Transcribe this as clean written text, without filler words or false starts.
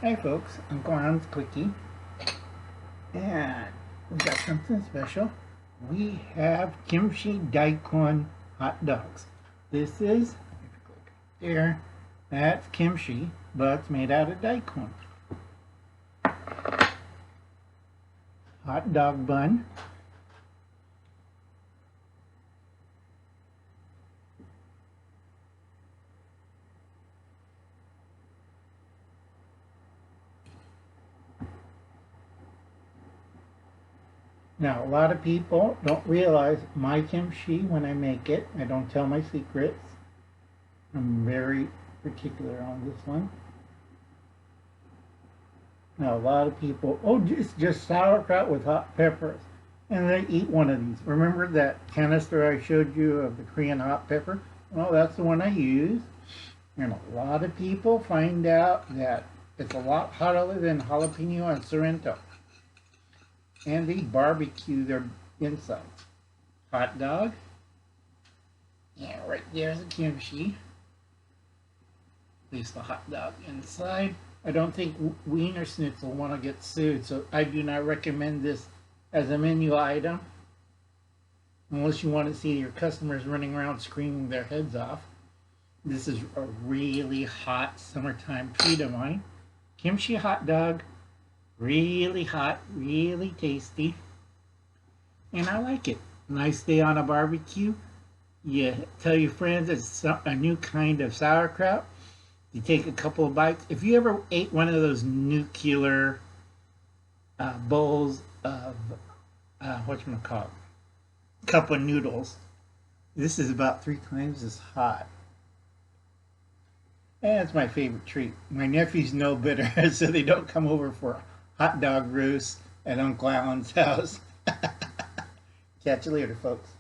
Hey folks, I'm Glen's Quickie, and we got something special. We have kimchi daikon hot dogs. This is, if you click there, that's kimchi, but it's made out of daikon. Hot dog bun. Now, a lot of people don't realize my kimchi when I make it. I don't tell my secrets. I'm very particular on this one. Now, a lot of people, oh, it's just sauerkraut with hot peppers. And they eat one of these. Remember that canister I showed you of the Korean hot pepper? Well, that's the one I use. And a lot of people find out that it's a lot hotter than jalapeno and Sorrento. And they barbecue their insides. Hot dog. Yeah, right there's the kimchi. At least the hot dog inside. I don't think Wiener Schnitzel will want to get sued, so I do not recommend this as a menu item. Unless you want to see your customers running around screaming their heads off. This is a really hot summertime treat of mine. Kimchi hot dog. Really hot, really tasty, and I like it. Nice day on a barbecue. You tell your friends it's a new kind of sauerkraut. You take a couple of bites. If you ever ate one of those nuclear bowls of whatchamacallit, cup of noodles, this is about 3 times as hot. And it's my favorite treat. My nephews know better, so they don't come over for hot dog roast at Uncle Alan's house. Catch you later, folks.